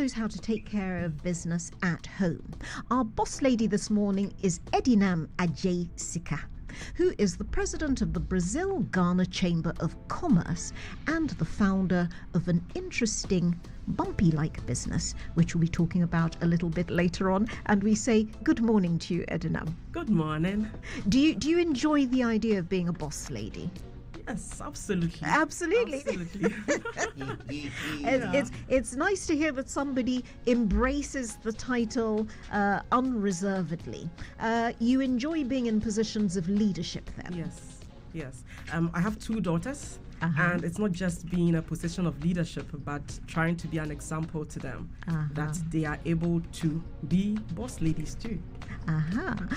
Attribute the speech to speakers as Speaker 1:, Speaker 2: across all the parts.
Speaker 1: knows how to take care of business at home. Our boss lady this morning is Edinam Adjei-Sika, who is the president of the Brazil-Gbawe Chamber of Commerce and the founder of an interesting bumpy-like business, which we'll be talking about a little bit later on. And we say good morning to you, Edinam.
Speaker 2: Good morning.
Speaker 1: Do you enjoy the idea of being a boss lady?
Speaker 2: Yes, absolutely.
Speaker 1: Absolutely. It's nice to hear that somebody embraces the title unreservedly. You enjoy being in positions of leadership then?
Speaker 2: Yes. I have 2 daughters. And it's not just being a position of leadership, but trying to be an example to them that they are able to be boss ladies too.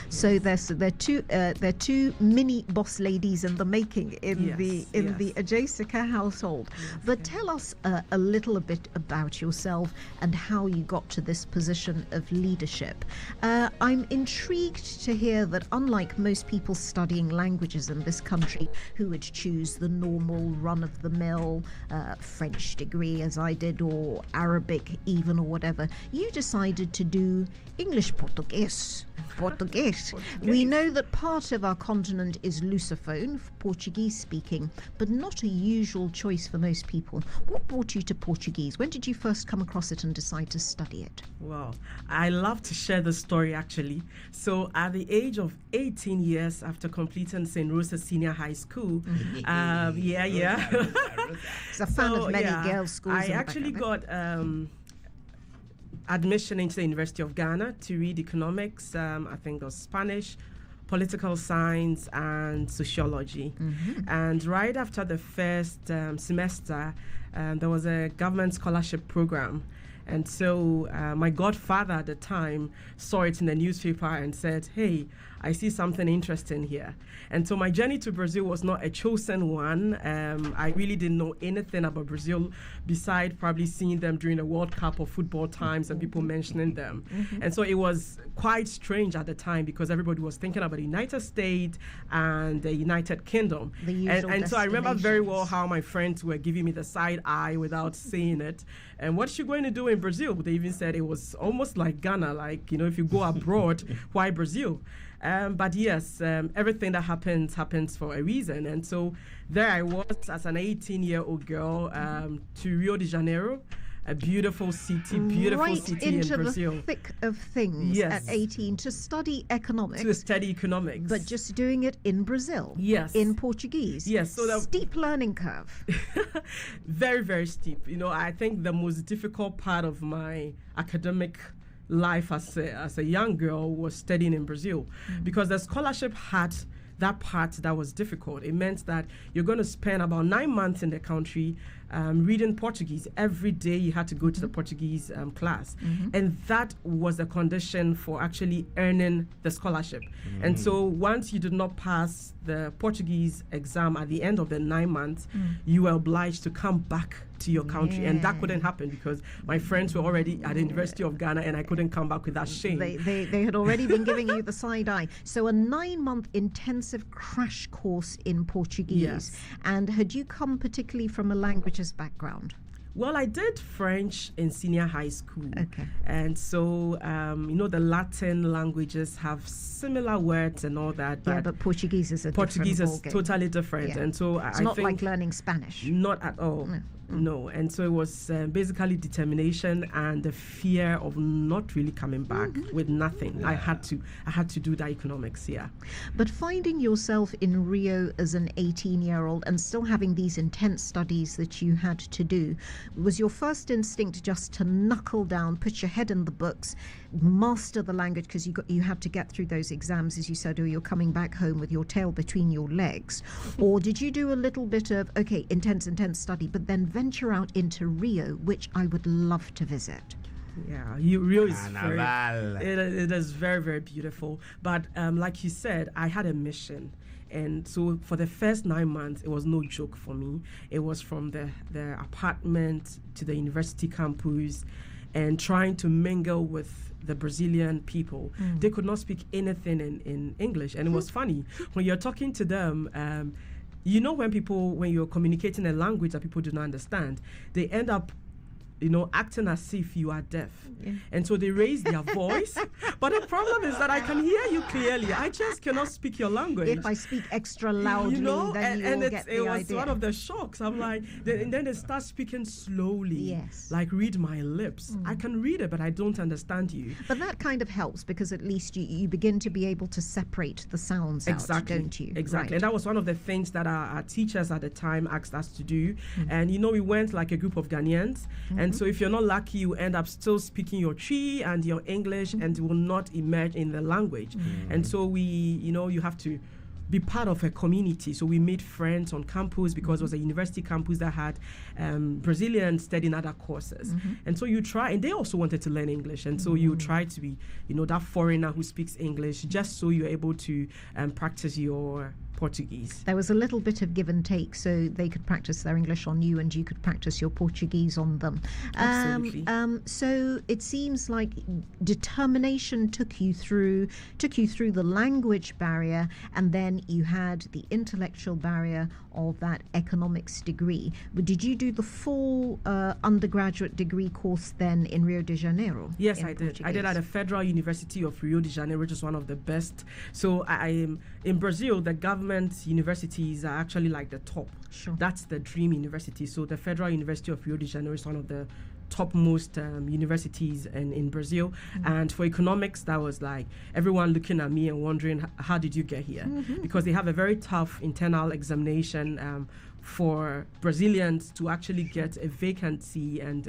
Speaker 1: So there are 2 mini boss ladies in the making in the Adjei-Sika household. But tell us a little bit about yourself and how you got to this position of leadership. I'm intrigued to hear that unlike most people studying languages in this country who would choose the normal run-of-the-mill French degree as I did, or Arabic even, or whatever, you decided to do English-Portuguese. We know that part of our continent is Lusophone, Portuguese speaking, but not a usual choice for most people. What brought you to Portuguese? When did you first come across it and decide to study it?
Speaker 2: Well, I love to share the story actually. So at the age of 18 years after completing St. Rosa's Senior High School,
Speaker 1: It's a fan of many girls' schools.
Speaker 2: I actually got admission into the University of Ghana to read economics, I think it was Spanish, political science, and sociology. And right after the first semester, there was a government scholarship program. And so my godfather at the time saw it in the newspaper and said, hey, I see something interesting here. And so my journey to Brazil was not a chosen one. I really didn't know anything about Brazil beside probably seeing them during the World Cup or football times and people mentioning them. And so it was quite strange at the time because everybody was thinking about the United States and the United Kingdom. And so I remember very well how my friends were giving me the side eye without saying it. And what's she going to do in Brazil? They even said it was almost like Ghana, like, if you go abroad, why Brazil? But yes, everything that happens for a reason. And so there I was as an 18-year-old girl to Rio de Janeiro, a beautiful city in Brazil.
Speaker 1: Right into the thick of things at 18 to study economics.
Speaker 2: To study economics.
Speaker 1: But just doing it in Brazil.
Speaker 2: Yes.
Speaker 1: In Portuguese.
Speaker 2: Yes. So
Speaker 1: steep learning curve.
Speaker 2: Very, very steep. I think the most difficult part of my academic life as a young girl was studying in Brazil because the scholarship had that part that was difficult. It meant that you're going to spend about 9 months in the country reading Portuguese. Every day you had to go to the Portuguese class. And that was the condition for actually earning the scholarship. And so once you did not pass the Portuguese exam at the end of the 9 months, you were obliged to come back to your country. And that couldn't happen because my friends were already at the University of Ghana and I couldn't come back with that shame.
Speaker 1: They had already been giving you the side eye. So a 9-month intensive crash course in Portuguese.
Speaker 2: Yes.
Speaker 1: And had you come particularly from a languages background?
Speaker 2: Well, I did French in senior high school.
Speaker 1: Okay.
Speaker 2: And so, the Latin languages have similar words and all that.
Speaker 1: But Portuguese is
Speaker 2: Portuguese is
Speaker 1: ballgame.
Speaker 2: totally different.
Speaker 1: Yeah.
Speaker 2: And so
Speaker 1: it's
Speaker 2: I
Speaker 1: not
Speaker 2: think
Speaker 1: like learning Spanish.
Speaker 2: Not at all. No. And so it was basically determination and the fear of not really coming back with nothing. I had to do the economics here.
Speaker 1: But finding yourself in Rio as an 18-year-old and still having these intense studies that you had to do, was your first instinct just to knuckle down, put your head in the books, master the language because you had to get through those exams, as you said, or you're coming back home with your tail between your legs? Or did you do a little bit of, intense study, but then venture out into Rio, which I would love to visit?
Speaker 2: Yeah, Rio is it is very, very beautiful. But like you said, I had a mission. And so for the first 9 months, it was no joke for me. It was from the apartment to the university campus and trying to mingle with the Brazilian people. They could not speak anything in English. And it was funny. When you're talking to them, when you're communicating a language that people do not understand, they end up acting as if you are deaf. And so they raise their voice. But the problem is that I can hear you clearly. I just cannot speak your language.
Speaker 1: If I speak extra loudly, then you will get the idea.
Speaker 2: It was one of the shocks. I'm like, and then they start speaking slowly. Like, read my lips. I can read it, but I don't understand you.
Speaker 1: But that kind of helps, because at least you begin to be able to separate the sounds out, don't you?
Speaker 2: Exactly. And that was one of the things that our teachers at the time asked us to do. And, we went like a group of Ghanaians. And so if you're not lucky, you end up still speaking your Twi and your English, and it will not emerge in the language. And so you have to be part of a community. So we made friends on campus, because it was a university campus that had Brazilians studying other courses. And so you try, and they also wanted to learn English. And so you try to be, that foreigner who speaks English, just so you're able to practice your Portuguese.
Speaker 1: There was a little bit of give and take, so they could practice their English on you and you could practice your Portuguese on them.
Speaker 2: Absolutely.
Speaker 1: So it seems like determination took you through the language barrier, and then you had the intellectual barrier of that economics degree. But did you do the full undergraduate degree course then in Rio de Janeiro?
Speaker 2: Yes, I did. I did at the Federal University of Rio de Janeiro, which is one of the best. So I am in Brazil. The government universities are actually like the top.
Speaker 1: Sure.
Speaker 2: That's the dream university. So the Federal University of Rio de Janeiro is one of the topmost universities in Brazil. And for economics, that was like everyone looking at me and wondering, how did you get here? Because they have a very tough internal examination for Brazilians to actually get a vacancy and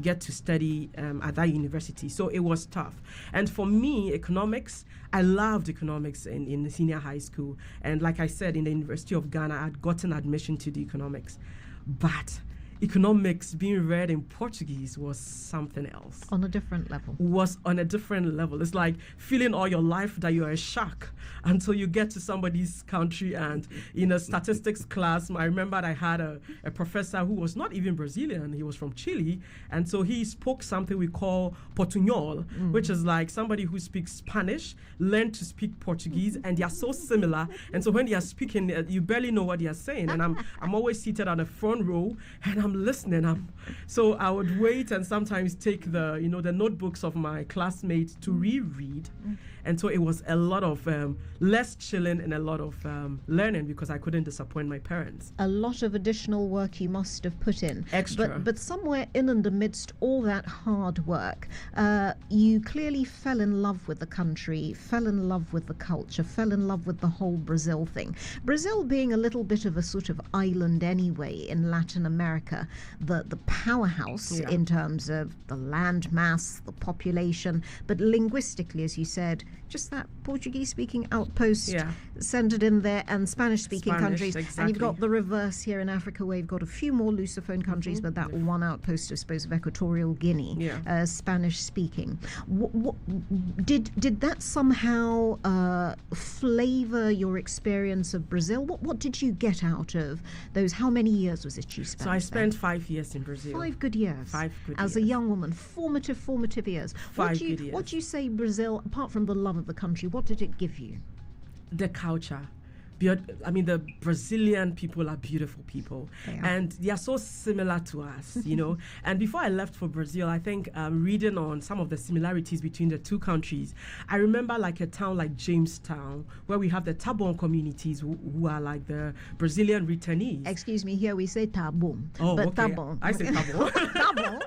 Speaker 2: get to study at that university. So it was tough. And for me, economics, I loved economics in senior high school. And like I said, in the University of Ghana, I had gotten admission to the economics. But economics being read in Portuguese was something else.
Speaker 1: On a different level.
Speaker 2: Was on a different level. It's like feeling all your life that you're a shark until you get to somebody's country. And in a statistics class, I remember I had a professor who was not even Brazilian. He was from Chile. And so he spoke something we call Portuñol, which is like somebody who speaks Spanish, learned to speak Portuguese, and they are so similar. And so when they are speaking, you barely know what they are saying. And I'm always seated on the front row, and I'm listening. So I would wait and sometimes take the notebooks of my classmates to reread. And so it was a lot of less chilling and a lot of learning, because I couldn't disappoint my parents.
Speaker 1: A lot of additional work you must have put in.
Speaker 2: Extra.
Speaker 1: But somewhere in and amidst all that hard work, you clearly fell in love with the country, fell in love with the culture, fell in love with the whole Brazil thing. Brazil being a little bit of a sort of island anyway in Latin America, the powerhouse in terms of the land mass, the population, but linguistically, as you said, just that Portuguese-speaking outpost centered in there, and Spanish-speaking countries.
Speaker 2: Exactly.
Speaker 1: And you've got the reverse here in Africa, where you've got a few more Lusophone countries, but that one outpost, I suppose, of Equatorial Guinea, Spanish-speaking. Did that somehow flavor your experience of Brazil? What did you get out of those? How many years was it you spent?
Speaker 2: So I spent 5 years in Brazil.
Speaker 1: 5 good years.
Speaker 2: 5 good
Speaker 1: As
Speaker 2: years.
Speaker 1: a young woman, formative years.
Speaker 2: 5 good years.
Speaker 1: What do you say Brazil, apart from the love of the country, what did it give you?
Speaker 2: The culture. I mean, the Brazilian people are beautiful people, and they are so similar to us, And before I left for Brazil, I think reading on some of the similarities between the two countries, I remember like a town like Jamestown, where we have the Tabon communities who are like the Brazilian returnees.
Speaker 1: Excuse me, here we say Tabon.
Speaker 2: Oh,
Speaker 1: but
Speaker 2: okay.
Speaker 1: Tabon.
Speaker 2: I say Tabon.
Speaker 1: Tabon.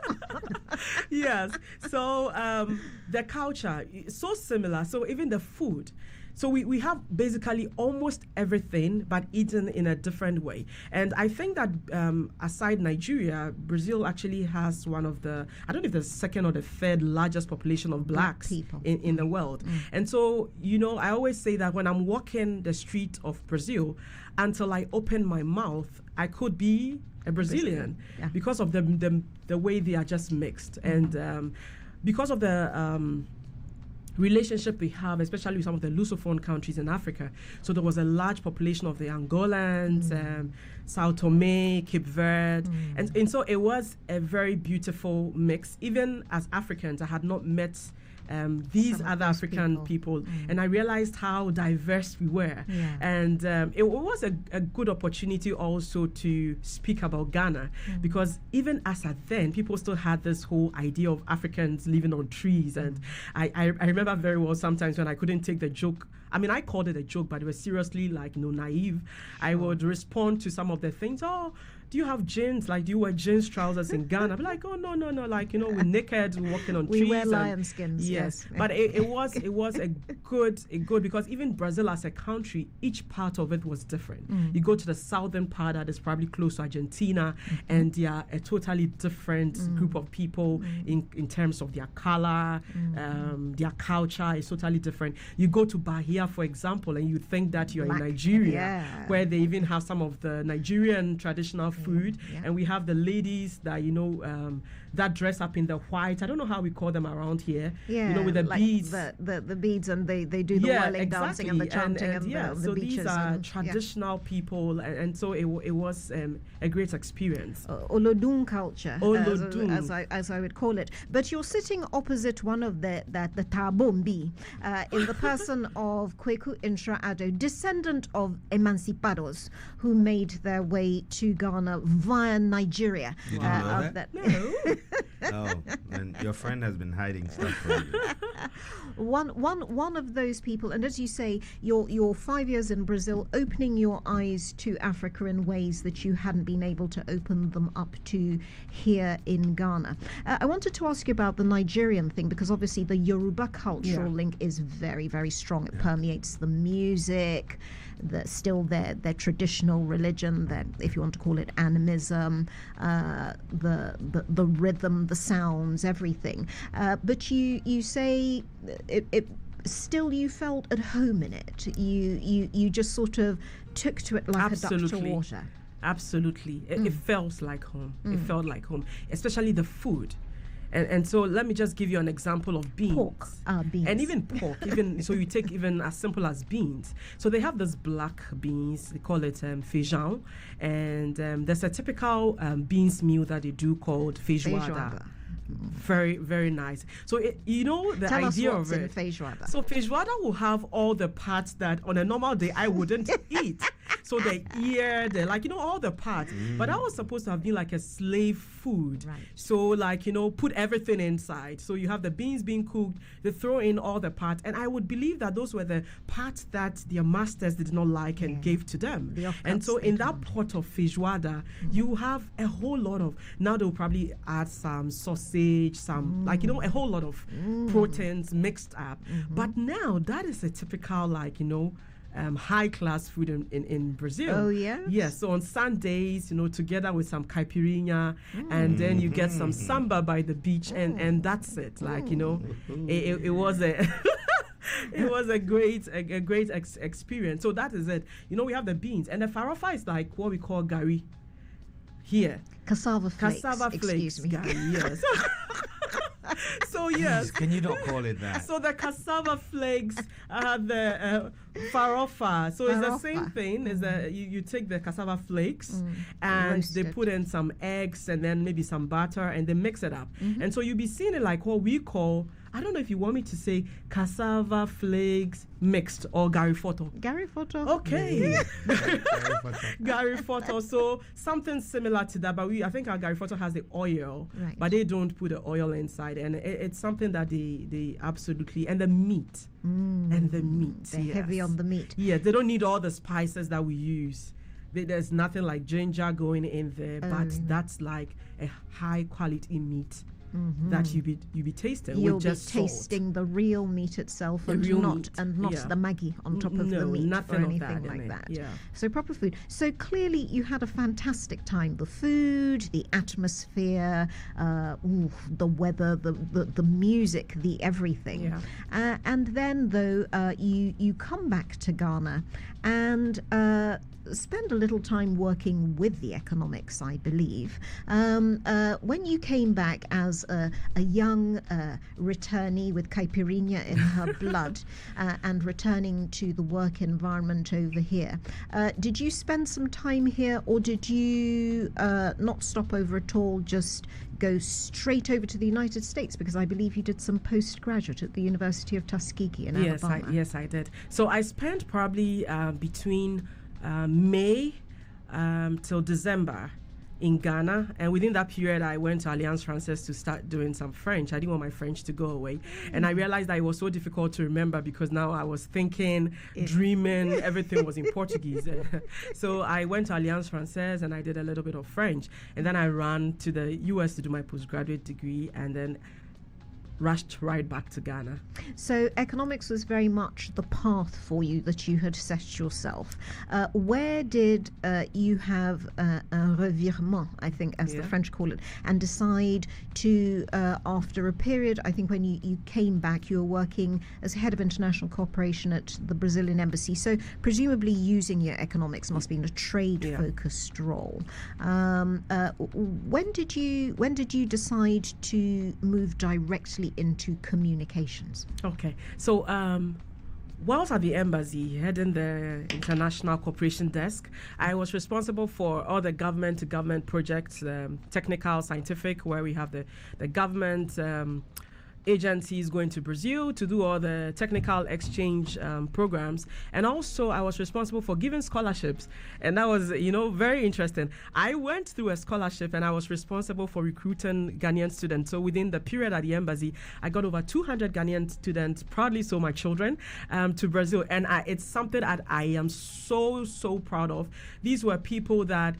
Speaker 2: Yes. So the culture is so similar. So even the food. So we have basically almost everything, but eaten in a different way. And I think that aside Nigeria, Brazil actually has one of the, I don't know if the second or the third largest population of blacks
Speaker 1: people
Speaker 2: in the world. And so, I always say that when I'm walking the street of Brazil, until I open my mouth, I could be a Brazilian because of the way they are just mixed. And because of the relationship we have, especially with some of the Lusophone countries in Africa. So there was a large population of the Angolans, Sao Tome, Cape Verde. And so it was a very beautiful mix. Even as Africans, I had not met these other African people. And I realized how diverse we were. Yeah. And it was a good opportunity also to speak about Ghana, because even as at then, people still had this whole idea of Africans living on trees. And I remember very well sometimes when I couldn't take the joke. I mean, I called it a joke, but it was seriously like, naive. I would respond to some of the things, do you have jeans? Like, do you wear jeans trousers in Ghana? I'd be like, oh, no. Like, we're naked, walking on trees.
Speaker 1: We wear lion skins.
Speaker 2: Yes. But it was a good, because even Brazil as a country, each part of it was different. You go to the southern part that is probably close to Argentina, and they are a totally different group of people in terms of their color, their culture is totally different. You go to Bahia, for example, and you think that you're in Nigeria, where they even have some of the Nigerian traditional food, and we have the ladies that that dress up in the white. I don't know how we call them around here. With the beads,
Speaker 1: the beads, and they do the whirling dancing and the chanting and the
Speaker 2: so
Speaker 1: beaches.
Speaker 2: These are traditional people, and so it was a great experience.
Speaker 1: Olodun culture, as I would call it. But you're sitting opposite one of the Tabombi, in the person of Kweku Intra-Addo, descendant of emancipados who made their way to Ghana via Nigeria.
Speaker 3: Did you know that?
Speaker 2: No.
Speaker 3: Oh, and your friend has been hiding stuff from you.
Speaker 1: One of those people, and as you say, your 5 years in Brazil, opening your eyes to Africa in ways that you hadn't been able to open them up to here in Ghana. I wanted to ask you about the Nigerian thing, because obviously the Yoruba cultural link is very, very strong. It permeates the music, their traditional religion, their, if you want to call it, animism, the rhythm, the sounds, everything. But you say it still you felt at home in it. You just sort of took to it like a duck to water.
Speaker 2: Absolutely. It felt like home. It felt like home, especially the food. And so let me just give you an example of beans.
Speaker 1: Pork, beans.
Speaker 2: And even pork. So you take even as simple as beans. So they have this black beans, they call it feijão. And there's a typical beans meal that they do called feijoada. Very, very nice. So the
Speaker 1: Tell
Speaker 2: idea
Speaker 1: us what's
Speaker 2: of it.
Speaker 1: In feijoada.
Speaker 2: So feijoada will have all the parts that on a normal day I wouldn't eat. So the ear, all the parts. But that was supposed to have been like a slave food.
Speaker 1: Right.
Speaker 2: So put everything inside. So you have the beans being cooked, they throw in all the parts. And I would believe that those were the parts that their masters did not like and gave to them. And so in that pot of feijoada, you have a whole lot of, now they'll probably add some sausage, some, a whole lot of proteins mixed up. But now that is a typical, high-class food in Brazil.
Speaker 1: Oh, yes?
Speaker 2: Yes, so on Sundays, together with some caipirinha, and then you get some samba by the beach, and that's it. It was a... It was a great experience. So that is it. We have the beans, and the farofa is like what we call gari here.
Speaker 1: Cassava flakes.
Speaker 2: Excuse me. Gari, yes. So yes.
Speaker 3: Can you not call it that?
Speaker 2: So the cassava flakes, the farofa. So it's the same thing. Is that you take the cassava flakes and they put in some eggs and then maybe some butter and they mix it up. And so you'll be seeing it like what we call, I don't know if you want me to say cassava flakes mixed or garifoto.
Speaker 1: Garifoto.
Speaker 2: Okay. Garifoto. So something similar to that, but I think our garifoto has the oil, but they don't put the oil inside, and it's something that they absolutely, and the meat.
Speaker 1: They're heavy on the meat.
Speaker 2: Yeah, they don't need all the spices that we use. There's nothing like ginger going in there, but that's like a high quality meat. That you be tasting.
Speaker 1: You'll
Speaker 2: with just
Speaker 1: be tasting
Speaker 2: salt.
Speaker 1: The real meat itself, and not the Maggi on top of the meat
Speaker 2: nothing
Speaker 1: or anything like that. Yeah. So proper food. So clearly you had a fantastic time. The food, the atmosphere, the weather, the music, the everything. Yeah. And then though you come back to Ghana and spend a little time working with the economics, I believe. When you came back as was a young returnee with caipirinha in her blood and returning to the work environment over here. Did you spend some time here, or did you not stop over at all, just go straight over to the United States? Because I believe you did some postgraduate at the University of Tuskegee in Alabama.
Speaker 2: Yes, I did. So I spent probably between May till December in Ghana, and within that period I went to Alliance Française to start doing some French. I didn't want my French to go away, and I realized that it was so difficult to remember because now I was thinking, dreaming, everything was in Portuguese. So I went to Alliance Française and I did a little bit of French, and then I ran to the US to do my postgraduate degree, and then rushed right back to Ghana.
Speaker 1: So economics was very much the path for you that you had set yourself. Where did you have un revirement, I think, as the French call it, and decide to, after a period, I think when you came back, you were working as head of international cooperation at the Brazilian embassy. So presumably using your economics must be in a trade-focused role. When did you decide to move directly into communications?
Speaker 2: Okay, so whilst at the embassy heading the international cooperation desk, I was responsible for all the government-to-government projects, technical, scientific, where we have the government agencies going to Brazil to do all the technical exchange programs. And also I was responsible for giving scholarships, and that was very interesting. I went through a scholarship and I was responsible for recruiting Ghanaian students. So within the period at the embassy, I got over 200 Ghanaian students, proudly so my children, to Brazil, and it's something that I am so proud of. These were people that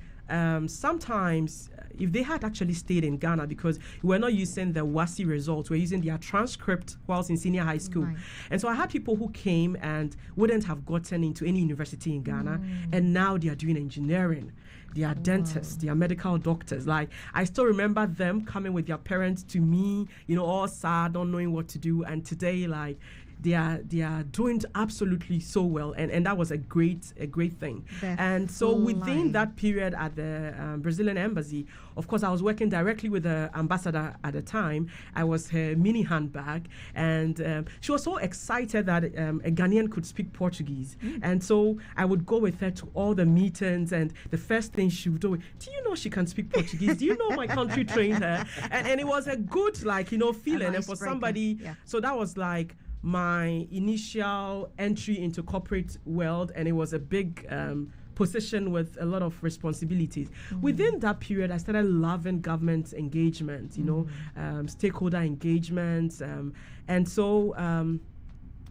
Speaker 2: sometimes if they had actually stayed in Ghana, because we're not using the WASI results, we're using their transcript whilst in senior high school. Right. And so I had people who came and wouldn't have gotten into any university in Ghana, and now they are doing engineering. They are dentists, they are medical doctors. Like, I still remember them coming with their parents to me, all sad, not knowing what to do. And today, like, they are doing absolutely so well, and that was a great thing. And so within that period at the Brazilian embassy, of course, I was working directly with the ambassador at the time. I was her mini handbag, and she was so excited that a Ghanaian could speak Portuguese. And so I would go with her to all the meetings, and the first thing she would do, do you know she can speak Portuguese? Do you know my country trained her? And it was a good, feeling. And for somebody, so that was like my initial entry into corporate world, and it was a big position with a lot of responsibilities. Within that period, I started loving government engagement, stakeholder engagement, and so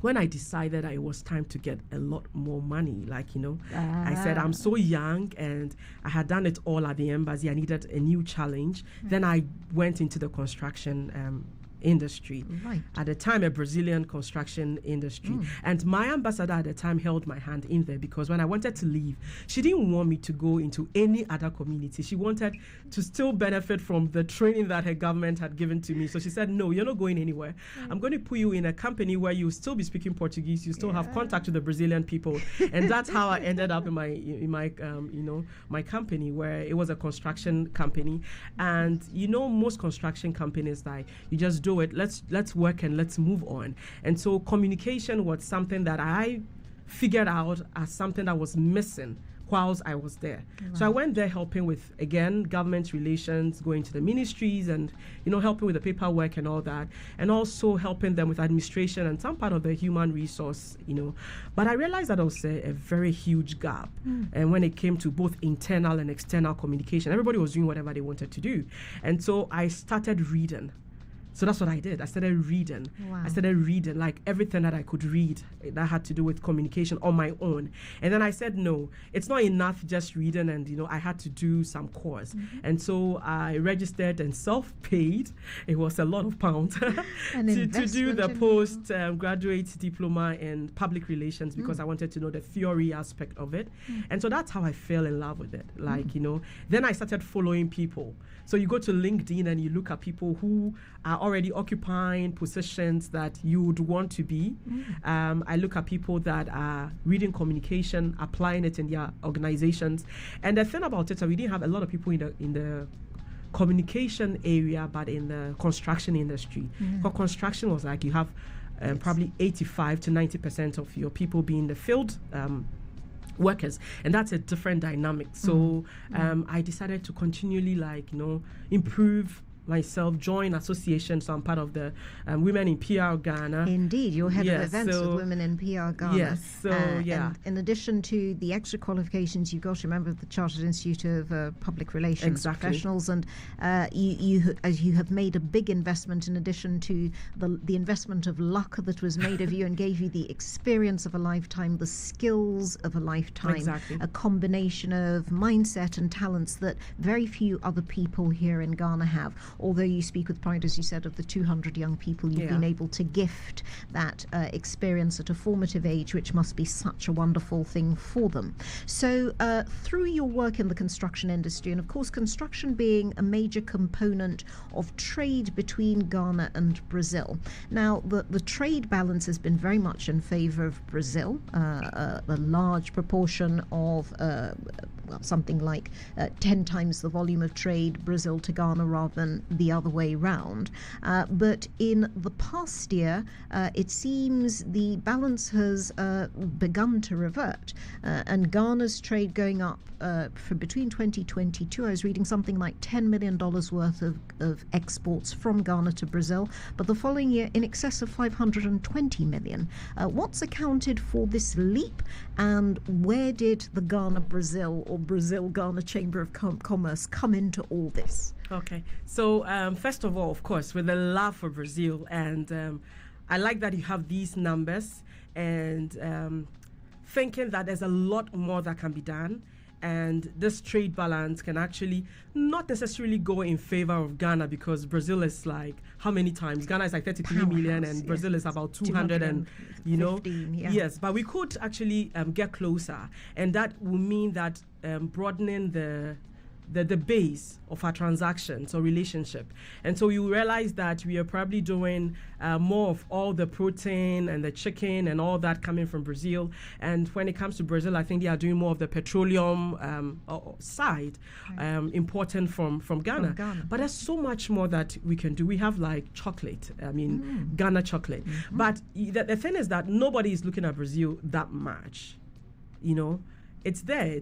Speaker 2: when I decided it was time to get a lot more money, I said, I'm so young and I had done it all at the embassy. I needed a new challenge. Then I went into the construction industry. Right. At the time, a Brazilian construction industry. And my ambassador at the time held my hand in there, because when I wanted to leave, she didn't want me to go into any other community. She wanted to still benefit from the training that her government had given to me. So she said, no, you're not going anywhere. I'm going to put you in a company where you still be speaking Portuguese, you still have contact with the Brazilian people. And that's how I ended up in my company, where it was a construction company. And most construction companies, like, you just do it, let's work and let's move on. And so communication was something that I figured out as something that was missing whilst I was there. Right. So I went there helping with, again, government relations, going to the ministries and, helping with the paperwork and all that, and also helping them with administration and some part of the human resource, But I realized that there was a very huge gap. And when it came to both internal and external communication, everybody was doing whatever they wanted to do. And so I started reading. So that's what I did. I started reading. Wow. I started reading, like, everything that I could read that had to do with communication on my own. And then I said, no, it's not enough just reading, and, I had to do some course. And so I registered and self-paid. It was a lot of pounds to do the postgraduate diploma in public relations, because I wanted to know the theory aspect of it. And so that's how I fell in love with it. Then I started following people. So you go to LinkedIn and you look at people who are already occupying positions that you would want to be. I look at people that are reading communication, applying it in their organizations. And the thing about it, we didn't have a lot of people in the communication area, but in the construction industry. Because construction was like you have probably 85 to 90% of your people being the field workers, and that's a different dynamic. So I decided to continually improve myself, join associations. So I'm part of the Women in PR Ghana.
Speaker 1: Indeed, you're head of events with Women in PR Ghana.
Speaker 2: Yes,
Speaker 1: And in addition to the extra qualifications, you've got to remember the Chartered Institute of Public Relations Professionals, and you have made a big investment in addition to the investment of luck that was made of you and gave you the experience of a lifetime, the skills of a lifetime, a combination of mindset and talents that very few other people here in Ghana have. Although you speak with pride, as you said, of the 200 young people you've been able to gift that experience at a formative age, which must be such a wonderful thing for them. So through your work in the construction industry, and of course construction being a major component of trade between Ghana and Brazil. Now, the trade balance has been very much in favor of Brazil. A large proportion of something like 10 times the volume of trade Brazil to Ghana rather than the other way round. But in the past year, it seems the balance has begun to revert, and Ghana's trade going up for between 2022, I was reading something like $10 million worth of exports from Ghana to Brazil, but the following year in excess of 520 million. What's accounted for this leap, and where did the Ghana-Brazil or Brazil-Ghana Chamber of Commerce come into all this?
Speaker 2: Okay, so first of all, of course, with a love for Brazil, and I like that you have these numbers, and thinking that there's a lot more that can be done, and this trade balance can actually not necessarily go in favor of Ghana, because Brazil is like, how many times? Ghana is like 33 million, and Brazil is about 200 and, yes, but we could actually get closer, and that will mean that broadening the base of our transactions or relationship. And so you realize that we are probably doing more of all the protein and the chicken and all that coming from Brazil. And when it comes to Brazil, I think they are doing more of the petroleum side, important from Ghana. But there's so much more that we can do. We have like chocolate, Ghana chocolate. But the thing is that nobody is looking at Brazil that much, It's there,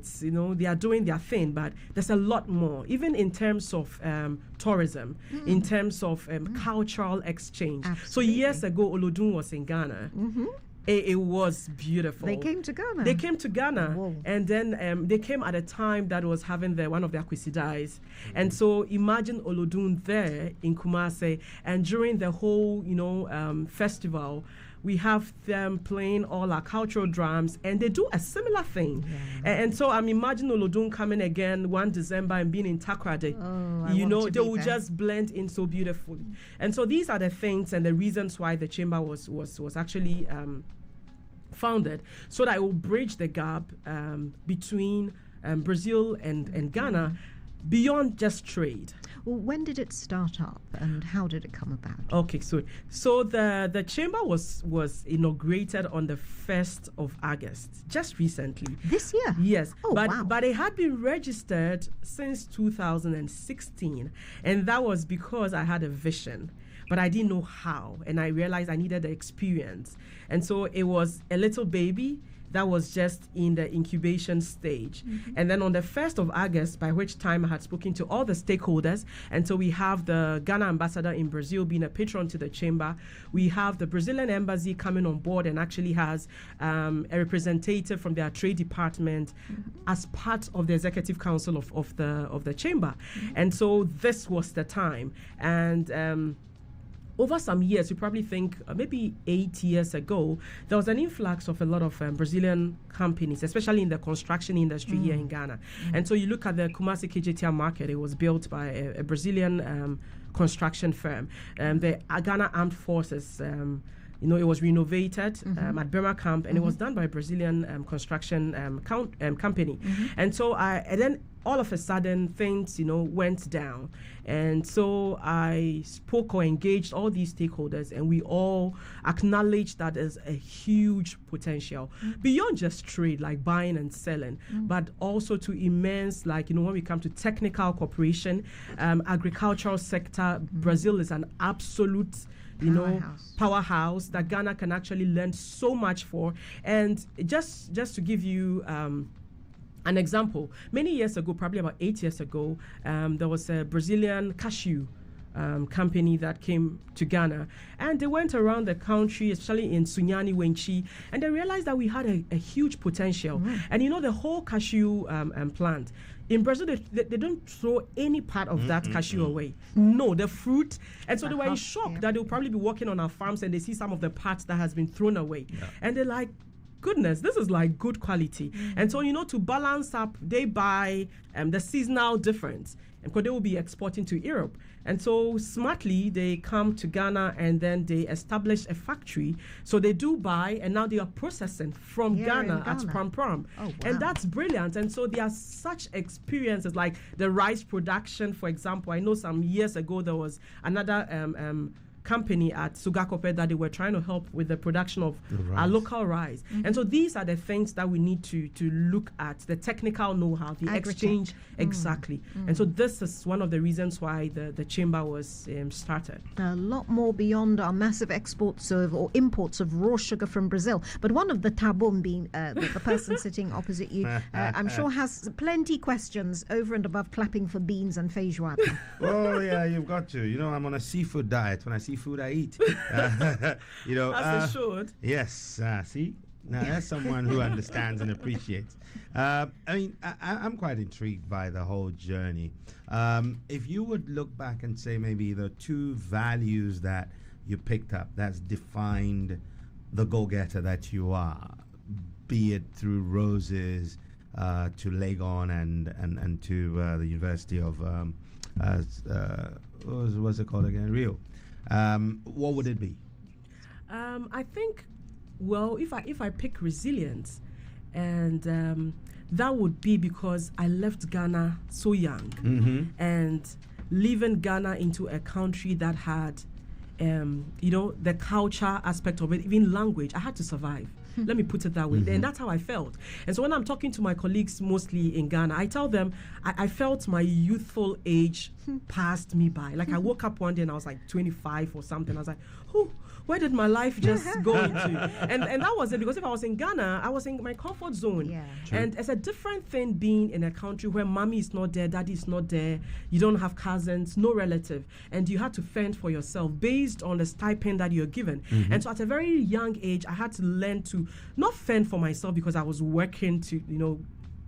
Speaker 2: they are doing their thing, but there's a lot more, even in terms of tourism, in terms of cultural exchange.
Speaker 1: Absolutely.
Speaker 2: So years ago, Olodun was in Ghana. It was beautiful.
Speaker 1: They came to Ghana.
Speaker 2: Whoa. And then they came at a time that was having one of their Akwisidais. And so imagine Olodun there in Kumasi, and during the whole, festival, we have them playing all our cultural drums, and they do a similar thing. And so I'm imagining Olodun coming again 1 December and being in Takoradi. They will just blend in so beautifully. And so these are the things and the reasons why the chamber was actually founded, so that it will bridge the gap between Brazil and Ghana beyond just trade.
Speaker 1: Well, when did it start up, and how did it come about?
Speaker 2: Okay, so the chamber was inaugurated on the 1st of August, just recently.
Speaker 1: This year?
Speaker 2: Yes.
Speaker 1: Oh, wow.
Speaker 2: But it had been registered since 2016, and that was because I had a vision, but I didn't know how, and I realized I needed the experience. And so it was a little baby that was just in the incubation stage. And then on the 1st of August, by which time I had spoken to all the stakeholders, and so we have the Ghana ambassador in Brazil being a patron to the chamber. We have the Brazilian embassy coming on board and actually has a representative from their trade department as part of the executive council of the chamber. And so this was the time. And over some years, you probably think maybe 8 years ago, there was an influx of a lot of Brazilian companies, especially in the construction industry here in Ghana. And so you look at the Kumasi KJTR market, it was built by a Brazilian construction firm. The Ghana Armed Forces, it was renovated at Burma Camp, and it was done by a Brazilian construction company. And so and then all of a sudden things, went down. And so I spoke or engaged all these stakeholders, and we all acknowledged that there's a huge potential beyond just trade, like buying and selling, but also to immense, like, when we come to technical cooperation, agricultural sector, Brazil is an absolute powerhouse that Ghana can actually learn so much for. And just to give you an example, many years ago, probably about 8 years ago, there was a Brazilian cashew company that came to Ghana, and they went around the country, especially in Sunyani, Wenchi, and they realized that we had a huge potential. And the whole cashew plant in Brazil, they don't throw any part of that cashew away. No, the fruit. And so they were in shock that they'll probably be working on our farms and they see some of the parts that has been thrown away. And they're like, goodness, this is like good quality. And so, to balance up, they buy the seasonal difference, because they will be exporting to Europe. And so smartly, they come to Ghana and then they establish a factory. So they do buy, and now they are processing from Ghana at Pram Pram. Oh, wow. And that's brilliant. And so there are such experiences like the rice production, for example. I know some years ago there was another company at Sugakope that they were trying to help with the production of our local rice. And so these are the things that we need to look at, the technical know-how, the exchange. Exactly. And so this is one of the reasons why the chamber was started.
Speaker 1: A lot more beyond our massive exports or imports of raw sugar from Brazil. But one of the tabum being the person sitting opposite you, I'm sure has plenty questions over and above clapping for beans and feijoada.
Speaker 3: Oh, yeah, you've got to. I'm on a seafood diet. When I see food, I eat.
Speaker 2: As it should.
Speaker 3: Yes. See? Now, that's someone who understands and appreciates. I'm quite intrigued by the whole journey. If you would look back and say maybe the two values that you picked up that's defined the go-getter that you are, be it through Roses, to Legon and to the University of, what's it called again? Rio. What would it be?
Speaker 2: I think, if I pick resilience, and that would be because I left Ghana so young, and leaving Ghana into a country that had, the culture aspect of it, even language. I had to survive. Let me put it that way. And that's how I felt. And so when I'm talking to my colleagues, mostly in Ghana, I tell them I felt my youthful age passed me by. Like I woke up one day and I was like 25 or something. I was like, where did my life just go into? And that was it, because if I was in Ghana, I was in my comfort zone. Yeah. And it's a different thing being in a country where mommy is not there, daddy is not there, you don't have cousins, no relative, and you had to fend for yourself based on the stipend that you're given. And so at a very young age, I had to learn to not fend for myself because I was working to,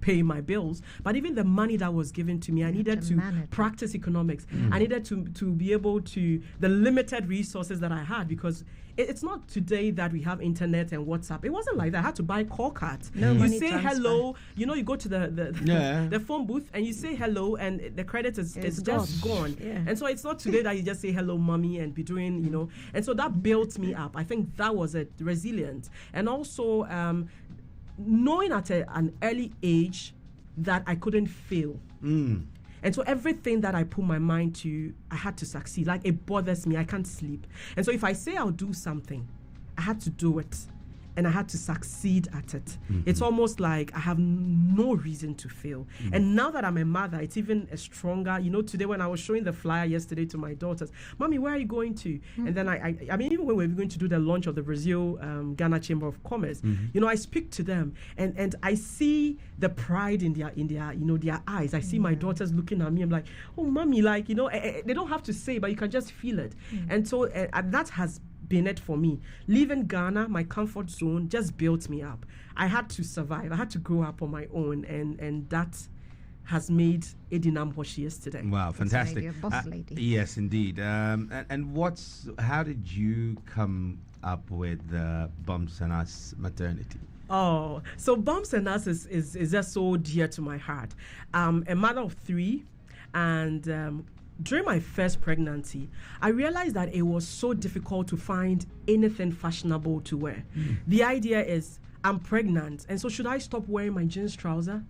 Speaker 2: pay my bills, but even the money that was given to me, I needed to practice economics. I needed to be able to, the limited resources that I had, because it's not today that we have internet and WhatsApp. It wasn't like that. I had to buy call cards. You say hello, you go to the phone booth and you say hello, and the credit is just gone. Yeah. And so it's not today that you just say hello, mommy, and be doing, and so that built me up. I think that was resilient. And also, knowing at an early age that I couldn't fail. And so everything that I put my mind to, I had to succeed. Like, it bothers me. I can't sleep. And so if I say I'll do something, I had to do it. And I had to succeed at it. It's almost like I have no reason to fail. And now that I'm a mother, it's even a stronger. Today when I was showing the flyer yesterday to my daughters, Mommy, where are you going to? And then I mean, even when we were going to do the launch of the Brazil-Ghana Chamber of Commerce, I speak to them and I see the pride in their eyes. I see my daughters looking at me. I'm like, oh, Mommy, they don't have to say, but you can just feel it. And so that has been it for me. Leaving Ghana, my comfort zone, just built me up. I had to survive. I had to grow up on my own, and that has made Edinam what she is today.
Speaker 3: Wow, fantastic.
Speaker 1: A boss lady.
Speaker 3: Yes, indeed. And how did you come up with Bumps and Us Maternity?
Speaker 2: Oh, so Bumps and Us is just so dear to my heart. A mother of 3, and during my first pregnancy, I realized that it was so difficult to find anything fashionable to wear. The idea is, I'm pregnant, and so should I stop wearing my jeans trouser?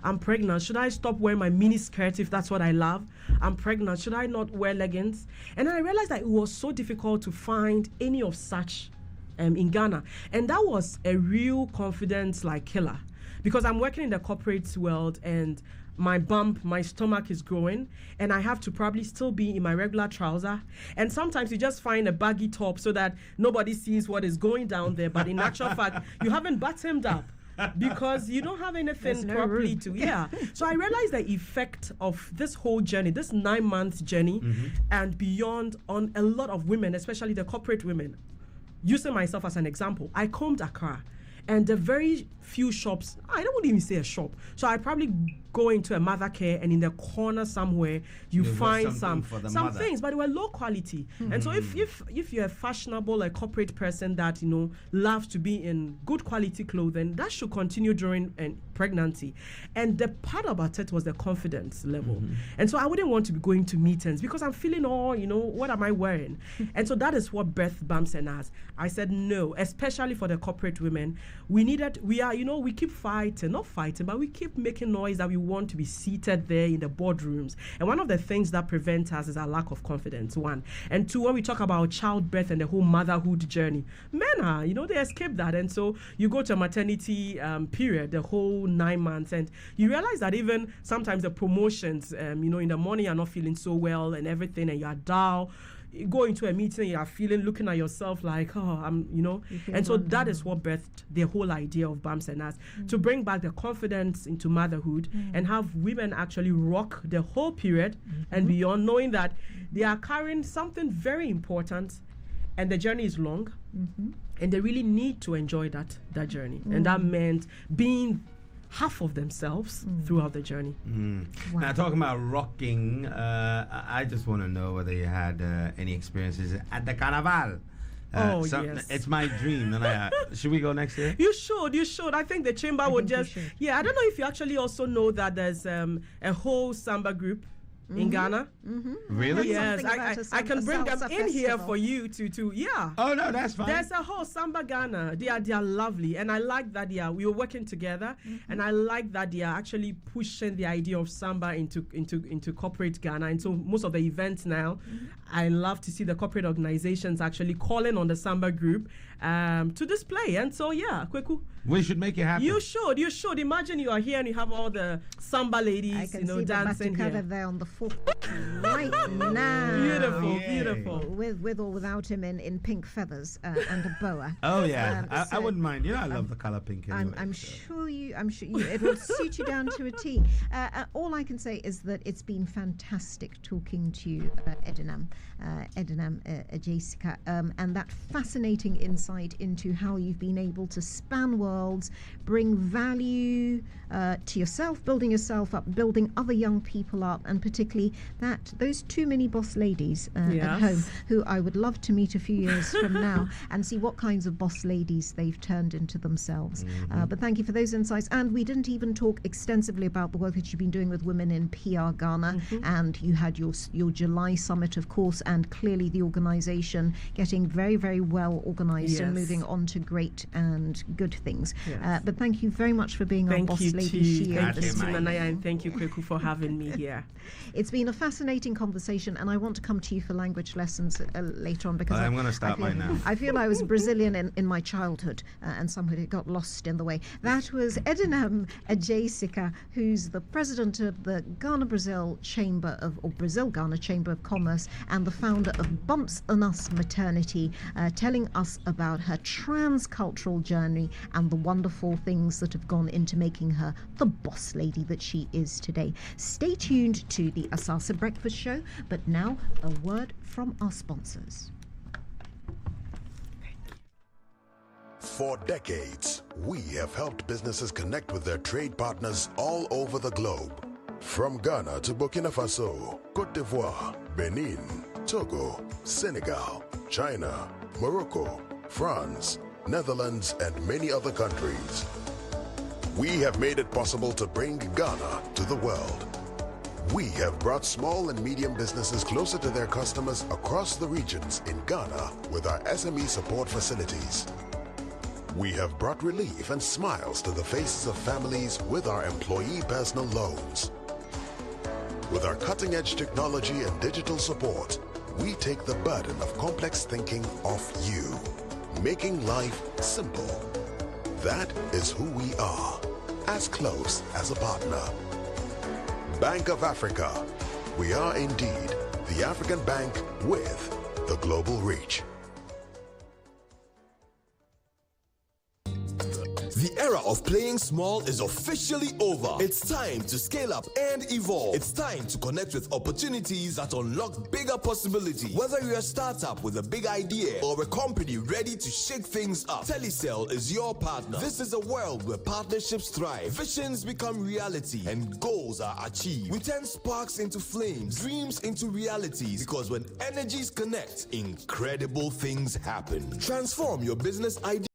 Speaker 2: I'm pregnant. Should I stop wearing my mini skirt if that's what I love? I'm pregnant. Should I not wear leggings? And then I realized that it was so difficult to find any of such in Ghana. And that was a real confidence killer, because I'm working in the corporate world and my stomach is growing, and I have to probably still be in my regular trouser. And sometimes you just find a baggy top so that nobody sees what is going down there. But in actual fact, you haven't buttoned up because you don't have anything properly to. Yeah. So I realized the effect of this whole journey, this 9-month journey, and beyond, on a lot of women, especially the corporate women. Using myself as an example, I combed Accra. And the very few shops, I don't even say a shop. So I probably go into a mother care, and in the corner somewhere you find some things, but they were low quality. And so if you're a fashionable, a corporate person that loves to be in good quality clothing, that should continue during pregnancy. And the part about it was the confidence level. And so I wouldn't want to be going to meetings because I'm feeling what am I wearing? And so that is what birth bumps and us. I said no, especially for the corporate women. We keep not fighting, but we keep making noise that we want to be seated there in the boardrooms. And one of the things that prevents us is our lack of confidence, one. And two, when we talk about childbirth and the whole motherhood journey, men are, they escape that. And so you go to a maternity period, the whole 9 months, and you realize that even sometimes the promotions, in the morning you're not feeling so well and everything, and you are dull. You go into a meeting, you are looking at yourself like, and so that is what birthed the whole idea of Bumps and Us, to bring back the confidence into motherhood and have women actually rock the whole period and beyond, knowing that they are carrying something very important, and the journey is long, and they really need to enjoy that journey. And that meant being half of themselves throughout the journey.
Speaker 3: Wow. Now, talking about rocking, I just want to know whether you had any experiences at the Carnival.
Speaker 2: Yes.
Speaker 3: It's my dream. And should we go next year?
Speaker 2: You should. I think the chamber would just... Yeah, I don't know if you actually also know that there's a whole samba group in Ghana.
Speaker 3: Really?
Speaker 2: Yes, I can bring them in here for you to yeah.
Speaker 3: Oh no, that's fine.
Speaker 2: There's a whole Samba Ghana. They are lovely, and I like that we are working together, and I like that they are actually pushing the idea of Samba into corporate Ghana. And so most of the events now, I love to see the corporate organizations actually calling on the Samba group to display. And so Kweku,
Speaker 3: we should make it happen.
Speaker 2: You should. Imagine you are here and you have all the Samba ladies,
Speaker 1: I can see
Speaker 2: dancing
Speaker 1: the
Speaker 2: here.
Speaker 1: There on the fourth right now.
Speaker 2: Beautiful.
Speaker 1: With or without him in pink feathers and a boa.
Speaker 3: Oh yeah, I wouldn't mind. I love the color pink. Anyway,
Speaker 1: I'm sure you. It will suit you down to a T. All I can say is that it's been fantastic talking to you, Edinam Adjei-Sika, and that fascinating insight into how you've been able to span worlds, bring value to yourself, building yourself up, building other young people up, and particularly those two mini boss ladies at home, who I would love to meet a few years from now and see what kinds of boss ladies they've turned into themselves. But thank you for those insights. And we didn't even talk extensively about the work that you've been doing with women in PR Ghana, and you had your July summit, of course, and clearly the organization getting very, very well organized and moving on to great and good things. But thank you very much for being our boss lady SheEO this morning.
Speaker 2: And thank you, Kweku, for having me here.
Speaker 1: It's been a fascinating conversation, and I want to come to you for language lessons later on, because
Speaker 3: I'm going to start mine now.
Speaker 1: I feel I was Brazilian in my childhood, and somebody got lost in the way. That was Edinam Adjei-Sika, who's the president of the Ghana-Brazil Chamber or Brazil-Ghana Chamber of Commerce, and the founder of Bumps and Us Maternity, telling us about her transcultural journey and the wonderful things that have gone into making her the boss lady that she is today. Stay tuned to the Asaase Breakfast Show, but now a word from our sponsors.
Speaker 4: For decades, we have helped businesses connect with their trade partners all over the globe. From Ghana to Burkina Faso, Côte d'Ivoire, Benin, Togo, Senegal, China, Morocco, France, Netherlands, and many other countries. We have made it possible to bring Ghana to the world. We have brought small and medium businesses closer to their customers across the regions in Ghana with our SME support facilities. We have brought relief and smiles to the faces of families with our employee personal loans. With our cutting-edge technology and digital support, we take the burden of complex thinking off you, making life simple. That is who we are, as close as a partner. Bank of Africa. We are indeed the African bank with the global reach.
Speaker 5: The era of playing small is officially over. It's time to scale up and evolve. It's time to connect with opportunities that unlock bigger possibilities. Whether you're a startup with a big idea or a company ready to shake things up, Telecel is your partner. This is a world where partnerships thrive, visions become reality, and goals are achieved. We turn sparks into flames, dreams into realities, because when energies connect, incredible things happen. Transform your business idea